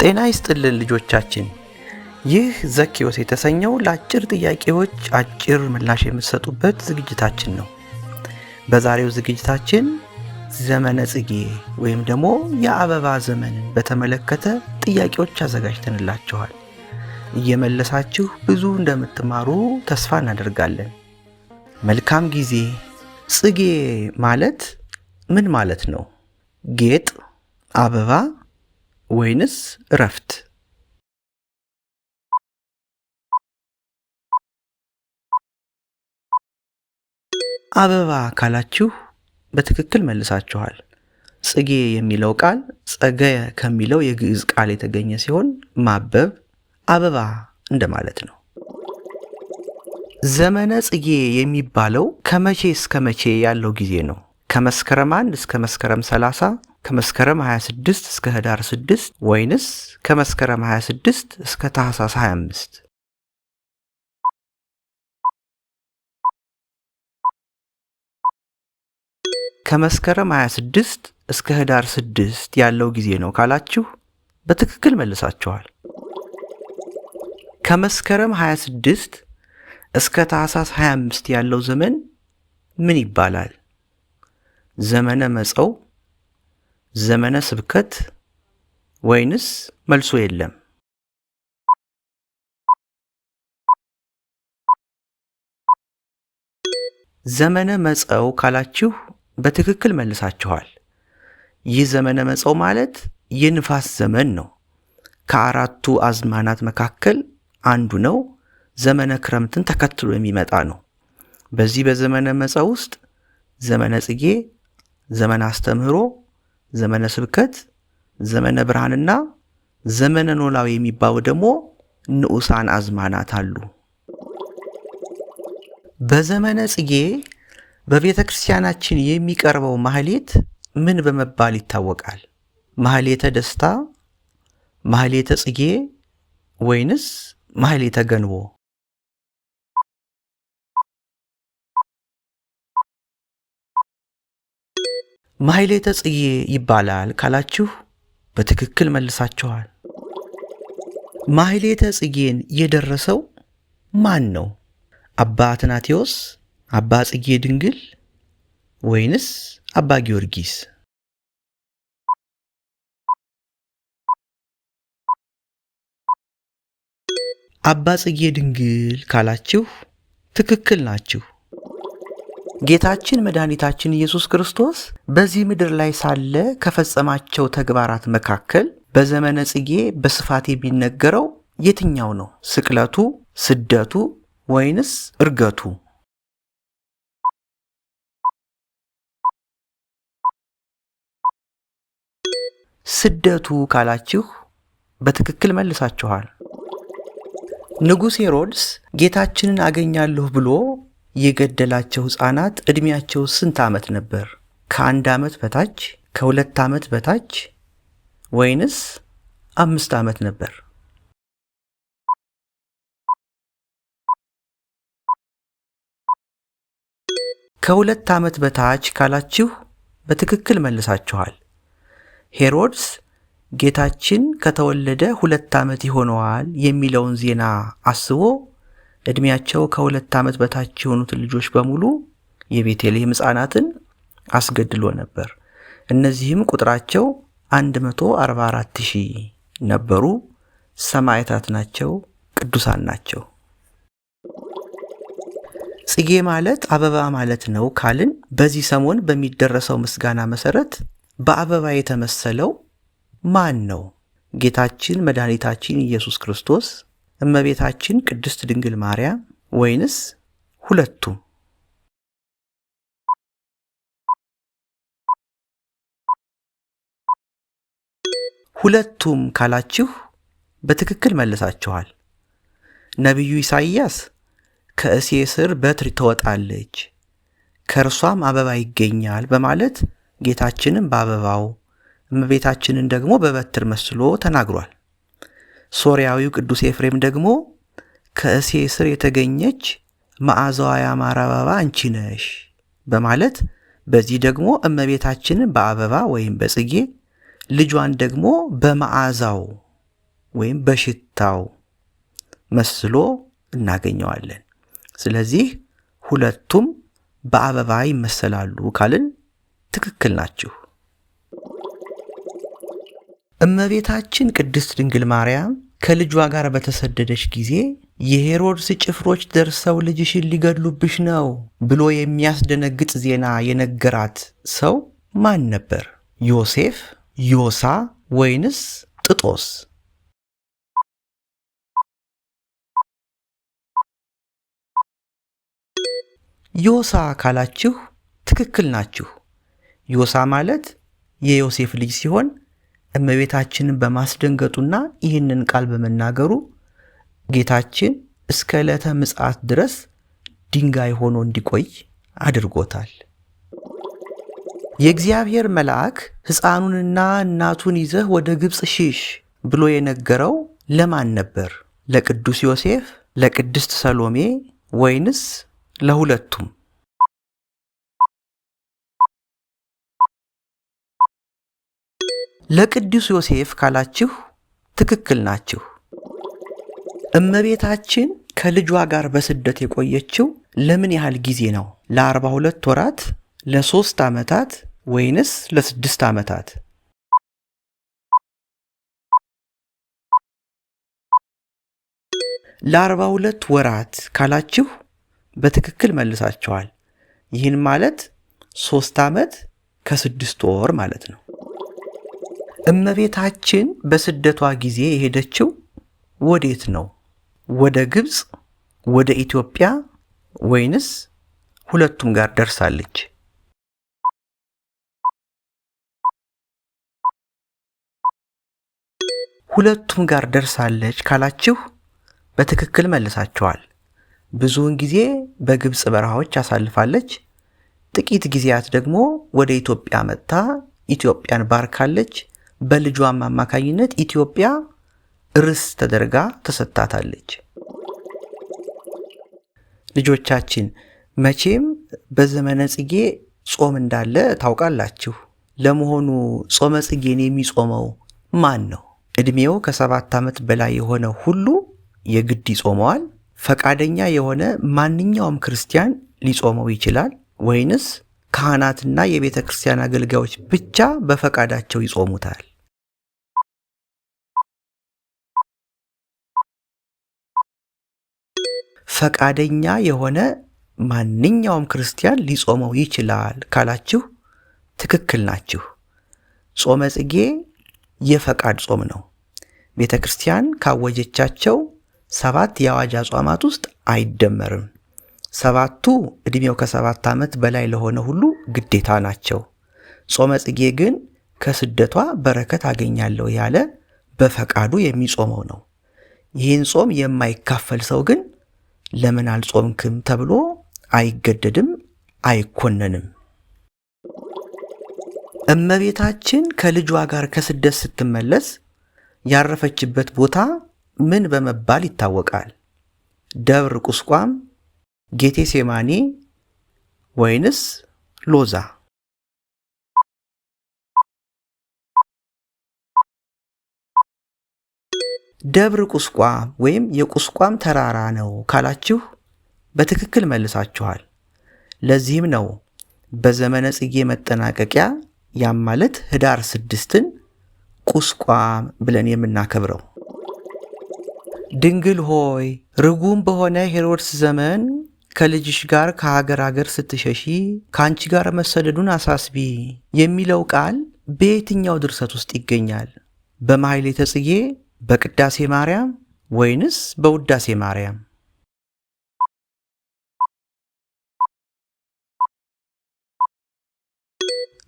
ጤና ይስጥልን ልጆቻችን። ይህ ዘኪዮስ የተሰኘው ለአጭር ጥያቄዎች አጭር ምላሽ የምትሰጡበት ዝግጅታችን ነው። በዛሬው ዝግጅታችን ዘመነ ጽጌ ወይም ደግሞ የአበባ ዘመንን በተመለከተ ጥያቄዎች አዘጋጅተንላችኋል። እየመለሳችሁ ብዙ እንደምትማሩ ተስፋ እናደርጋለን። መልካም ጊዜ። ጽጌ ማለት ምን ማለት ነው? ጌጥ፣ አበባ ወይንስ እረፍት? አበባ ካላችሁ በትክክል መልሳችኋል። ጽጌ የሚለው ቃል ጸገየ ከሚለው የግዕዝ ቃል የተገኘ ሲሆን ማበብ፣ አበባ እንደማለት ነው። ዘመነ ጽጌ የሚባለው ከመቼ እስከ መቼ ያለው ጊዜ ነው? ከመስከረም 1 እስከ መስከረም 30፣ ከመስከረም 26 እስከ ህዳር 6 ወይንስ ከመስከረም 26 እስከ ታህሳስ 25? ከመስከረም 26 እስከ ህዳር 6 ያለው ጊዜ ነው ካላችሁ በትክክል መልሳችኋል። ከመስከረም 26 እስከ ታህሳስ 25 ያለው ዘመን ምን ይባላል? ዘመነ መጸው፣ ዘመነ ስብከት ወይንስ መልሶ የለም? ዘመነ መጸው ካላችሁ በትክክል መልሳችኋል። ይህ ዘመነ መጸው ማለት የንፋስ ዘመን ነው። ከአራቱ አዝማናት መካከል አንዱ ነው። ዘመነ ክረምትን ተከትሎ የሚመጣ ነው። በዚህ በዘመነ መጸው ውስጥ ዘመነ ጽጌ፣ ዘመነ አስተምህሮ፣ ዘመነ ስብከት፣ ዘመነ ብርሃንና ዘመነ ኖላዊ የሚባሉ ደግሞ ንዑሳን አዝማናት አሉ። በዘመነ ጽጌ በቤተ ክርስቲያናችን የሚቀርበው ማህሌት ምን በመባል ይታወቃል? ማህሌተ ደስታ፣ ማህሌተ ጽጌ ወይንስ ማህሌተ ገንቦ? ማህሌተ ጽጌ ይባላል ካላችሁ በትክክል መልሳችኋል። ማህሌተ ጽጌን የደረሰው ማን ነው? አባ አትናቴዎስ፣ አባ ጽጌ ድንግል ወይንስ አባ ጊዮርጊስ? አባ ጽጌ ድንግል ካላችሁ ትክክል ናችሁ። ጌታችን መድኃኒታችን ኢየሱስ ክርስቶስ በዚህ ምድር ላይ ሳለ ከፈጸማቸው ተግባራት መካከል በዘመነ ጽጌ በስፋት የሚነገረው የትኛው ነው? ስቅለቱ፣ ስደቱ ወይንስ እርገቱ? ስደቱ ካላችሁ በትክክል መልሳችኋል። ንጉሥ ሄሮድስ ጌታችንን አገኛለሁ ብሎ የገደላቸው ሕፃናት ዕድሜያቸው ስንት ዓመት ነበር? ከ1 ዓመት በታች፣ ከ2 ዓመት በታች ወይንስ 5 ዓመት ነበር? ከ2 ዓመት በታች ካላችሁ በትክክል መልሳችኋል። ሄሮድስ ጌታችን ከተወለደ 2 ዓመት ይሆነዋል የሚለውን ዜና አስቦ ዕድሜያቸው ከ2 ዓመት በታች የሆኑትን ልጆች በሙሉ የቤተልሔም ሕፃናትን አስገድሎ ነበር። እነዚህም ቁጥራቸው 144,000 ነበሩ። ሰማዕታት ናቸው፣ ቅዱሳን ናቸው። ጽጌ ማለት አበባ ማለት ነው ካልን በዚህ ሰሞን በሚደረሰው ምስጋና መሰረት በአበባ የተመሰለው ማን ነው? ጌታችን መድኃኒታችን ኢየሱስ ክርስቶስ፣ እመቤታችን ቅድስት ድንግል ማርያም ወይንስ ሁለቱም? ሁለቱም ካላችሁ በትክክል መልሳችኋል። ነቢዩ ኢሳይያስ ከእሴይ ስር በትር ትወጣለች ከእርሷም አበባ ይገኛል በማለት ጌታችንን በአበባው እመቤታችንን ደግሞ በበትር መስሎ ተናግሯል። ሶርያዊው ቅዱስ ኤፍሬም ደግሞ ከእሴይ ስር የተገኘች መዓዛዋ ያማረ አበባ አንቺ ነሽ በማለት በዚህ ደግሞ እመቤታችንን በአበባ ወይም በጽጌ ልጇን ደግሞ በመዓዛው ወይም በሽታው መስሎ እናገኘዋለን። ስለዚህ ሁለቱም በአበባ ይመሰላሉ ካልን ትክክል ናችሁ። እመቤታችን ቅድስት ድንግል ማርያም ከልጇ ጋር በተሰደደች ጊዜ የሄሮድስ ጭፍሮች ደርሰው ልጅሽን ሊገድሉብሽ ነው ብሎ የሚያስደነግጥ ዜና የነገራት ሰው ማን ነበር? ዮሴፍ፣ ዮሳ ወይንስ ጥጦስ? ዮሳ ካላችሁ ትክክል ናችሁ። ዮሳ ማለት የዮሴፍ ልጅ ሲሆን እመቤታችንን በማስደንገጡና ይህንን ቃል በመናገሩ ጌታችን እስከ ዕለተ ምጽአት ድረስ ድንጋይ ሆኖ እንዲቆይ አድርጎታል። የእግዚአብሔር መልአክ ሕፃኑንና እናቱን ይዘህ ወደ ግብፅ ሽሽ ብሎ የነገረው ለማን ነበር? ለቅዱስ ዮሴፍ፣ ለቅድስት ሰሎሜ ወይንስ ለሁለቱም? ለቅዱስ ዮሴፍ ካላችሁ ትክክል ናችሁ። እመቤታችን ከልጇ ጋር በስደት የቆየችው ለምን ያህል ጊዜ ነው? ለ42 ወራት፣ ለ3 ዓመታት ወይንስ ለ6 ዓመታት? ለ42 ወራት ካላችሁ በትክክል መልሳችኋል። ይህን ማለት 3 ዓመት ከ6 ወር ማለት ነው። እመቤታችን በስደቷ ጊዜ የሄደችው ወዴት ነው? ወደ ግብፅ፣ ወደ ኢትዮጵያ ወይንስ ሁለቱም ጋር ደርሳለች? ሁለቱም ጋር ደርሳለች ካላችሁ በትክክል መልሳችኋል። ብዙውን ጊዜ በግብፅ በረሃዎች አሳልፋለች። ጥቂት ጊዜያት ደግሞ ወደ ኢትዮጵያ መጥታ ኢትዮጵያን ባርካለች። በልጇም አማካኝነት ኢትዮጵያ ርስት ተደርጋ ተሰጥታታለች። ልጆቻችን መቼም በዘመነ ጽጌ ጾም እንዳለ ታውቃላችሁ። ለመሆኑ ጾመ ጽጌን የሚጾመው ማን ነው? ዕድሜው ከ7 ዓመት በላይ የሆነ ሁሉ የግድ ይጾመዋል? ፈቃደኛ የሆነ ማንኛውም ክርስቲያን ሊጾመው ይችላል? ወይንስ ካህናትና የቤተ ክርስቲያን አገልጋዮች ብቻ በፈቃዳቸው ይጾሙታል? ፈቃደኛ የሆነ ማንኛውም ክርስቲያን ሊጾመው ይችላል ካላችሁ ትክክል ናችሁ። ጾመ ጽጌ የፈቃድ ጾም ነው። ቤተ ክርስቲያን ካወጀቻቸው 7 የአዋጅ አጽዋማት ውስጥ አይደመርም። 7ቱ ዕድሜው ከ7 ዓመት በላይ ለሆነ ሁሉ ግዴታ ናቸው። ጾመ ጽጌ ግን ከስደቷ በረከት አገኛለሁ ያለ በፈቃዱ የሚጾመው ነው። ይህን ጾም የማይካፈል ሰው ግን ለምን አልጾምክም ተብሎ አይገደድም፣ አይኮነንም። እመቤታችን ከልጇ ጋር ከስደት ስትመለስ ያረፈችበት ቦታ ምን በመባል ይታወቃል? ደብረ ቁስቋም፣ ጌቴሴማኒ ወይንስ ሎዛ? ደብረ ቁስቋም ወይም የቁስቋም ተራራ ነው ካላችሁ በትክክል መልሳችኋል። ለዚህም ነው በዘመነ ጽጌ መጠናቀቂያ ያም ማለት ህዳር 6ን ቁስቋም ብለን የምናከብረው። ድንግል ሆይ ርጉም በሆነ ሄሮድስ ዘመን ከልጅሽ ጋር ከሀገር ሀገር ስትሸሺ ከአንቺ ጋር መሰደዱን አሳስቢ የሚለው ቃል በየትኛው ድርሰት ውስጥ ይገኛል? በማሕሌተ ጽጌ፣ በቅዳሴ ማርያም ወይንስ በውዳሴ ማርያም?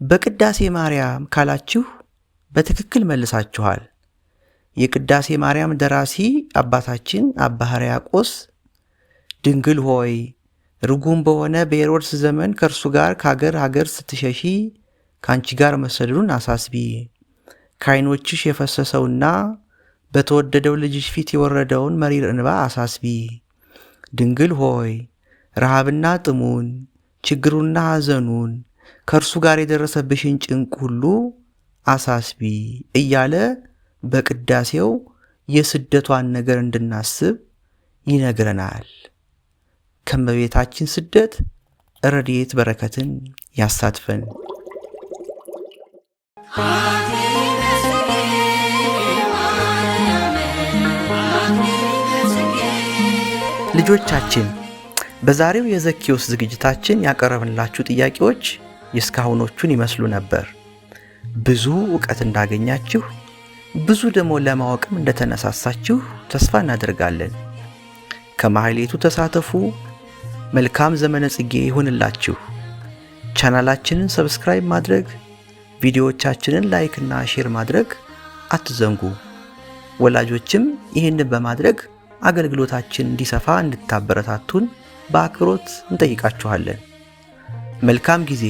በቅዳሴ ማርያም ካላችሁ በትክክል መልሳችኋል። የቅዳሴ ማርያም ደራሲ አባታችን አባ ሕርያቆስ ድንግል ሆይ ርጉም በሆነ በሄሮድስ ዘመን ከእርሱ ጋር ከሀገር ሀገር ስትሸሺ ከአንቺ ጋር መሰደዱን አሳስቢ፣ ከዓይኖችሽ የፈሰሰውና በተወደደው ልጅሽ ፊት የወረደውን መሪር እንባ አሳስቢ። ድንግል ሆይ ረሃብና ጥሙን፣ ችግሩና ሐዘኑን፣ ከእርሱ ጋር የደረሰብሽን ጭንቅ ሁሉ አሳስቢ እያለ በቅዳሴው የስደቷን ነገር እንድናስብ ይነግረናል። ከእመቤታችን ስደት ረድኤት በረከትን ያሳትፈን። ልጆቻችን በዛሬው የዘኪዎስ ዝግጅታችን ያቀረብንላችሁ ጥያቄዎች የእስካሁኖቹን ይመስሉ ነበር። ብዙ ዕውቀት እንዳገኛችሁ፣ ብዙ ደግሞ ለማወቅም እንደተነሳሳችሁ ተስፋ እናደርጋለን። ከማህሌቱ ተሳተፉ። መልካም ዘመነ ጽጌ ይሁንላችሁ። ቻናላችንን ሰብስክራይብ ማድረግ፣ ቪዲዮዎቻችንን ላይክ እና ሼር ማድረግ አትዘንጉ። ወላጆችም ይህንን በማድረግ አገልግሎታችን እንዲሰፋ እንድታበረታቱን በአክብሮት እንጠይቃችኋለን። መልካም ጊዜ